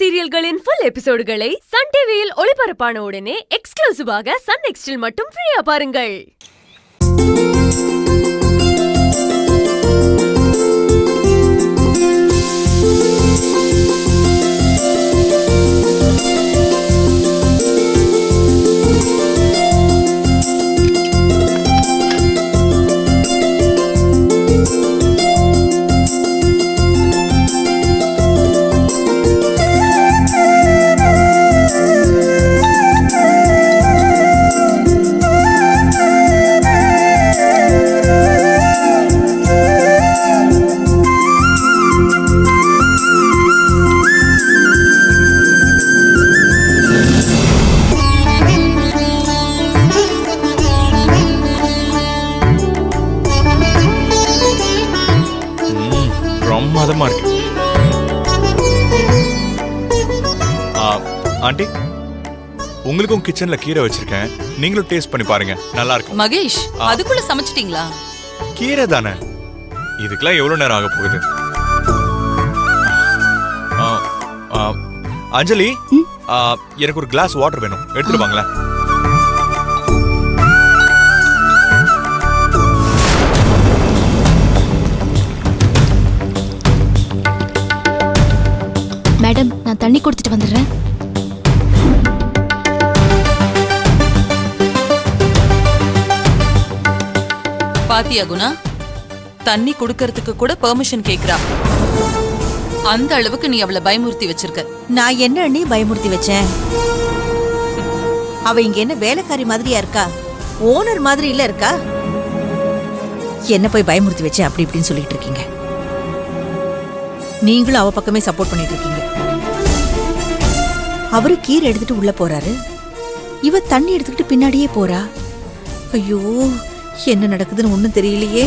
சீரியல்களின் full எபிசோடுகளை Sun டிவியில் ஒளிபரப்பான உடனே எக்ஸ்க்ளூசிவாக சன் நெக்ஸ்டில் மட்டும் ஃப்ரீயா பாருங்கள். பிரமாதமா இருக்கு. ஆண்டி, உங்களுக்கும் கிச்சன்ல கீரை வச்சிருக்கேன், நீங்களும் டேஸ்ட் பண்ணி பாருங்க, நல்லா இருக்கும். மகேஷ், அதுக்குள்ள சமைச்சிட்டீங்களா? கீரை தானே, இதுக்கெல்லாம் எவ்வளவு நேரம் ஆக போகுது? அஞ்சலி, எனக்கு ஒரு கிளாஸ் வாட்டர் வேணும், எடுத்துட்டு வாங்களேன். மேடம், நான் தண்ணி கொடுத்துட்டு வந்துடுறேன். பாத்தியா குணா, தண்ணி குடுக்கறதுக்கு கூட பெர்மிஷன் கேக்குறா. அந்த அளவுக்கு நீ அவளை பயமுறுத்தி வச்சிருக்க. நான் என்ன அண்ணி பயமுறுத்தி வச்சேன்? அவ இங்க என்ன வேலைக்காரி மாதிரியா இருக்கா? ஓனர் மாதிரி இல்ல இருக்கா? என்ன போய் பயமுறுத்தி வச்சேன் அப்படி இப்படின்னு சொல்லிட்டு இருக்கீங்க. நீங்களும் அவ பக்கமே சப்போர்ட் பண்ணிட்டு இருக்கீங்க. அவரு கீரை எடுத்துட்டு உள்ள போறாரு, இவ தண்ணி எடுத்துக்கிட்டு பின்னாடியே போறா. ஐயோ, என்ன நடக்குதுன்னு ஒண்ணும் தெரியலையே.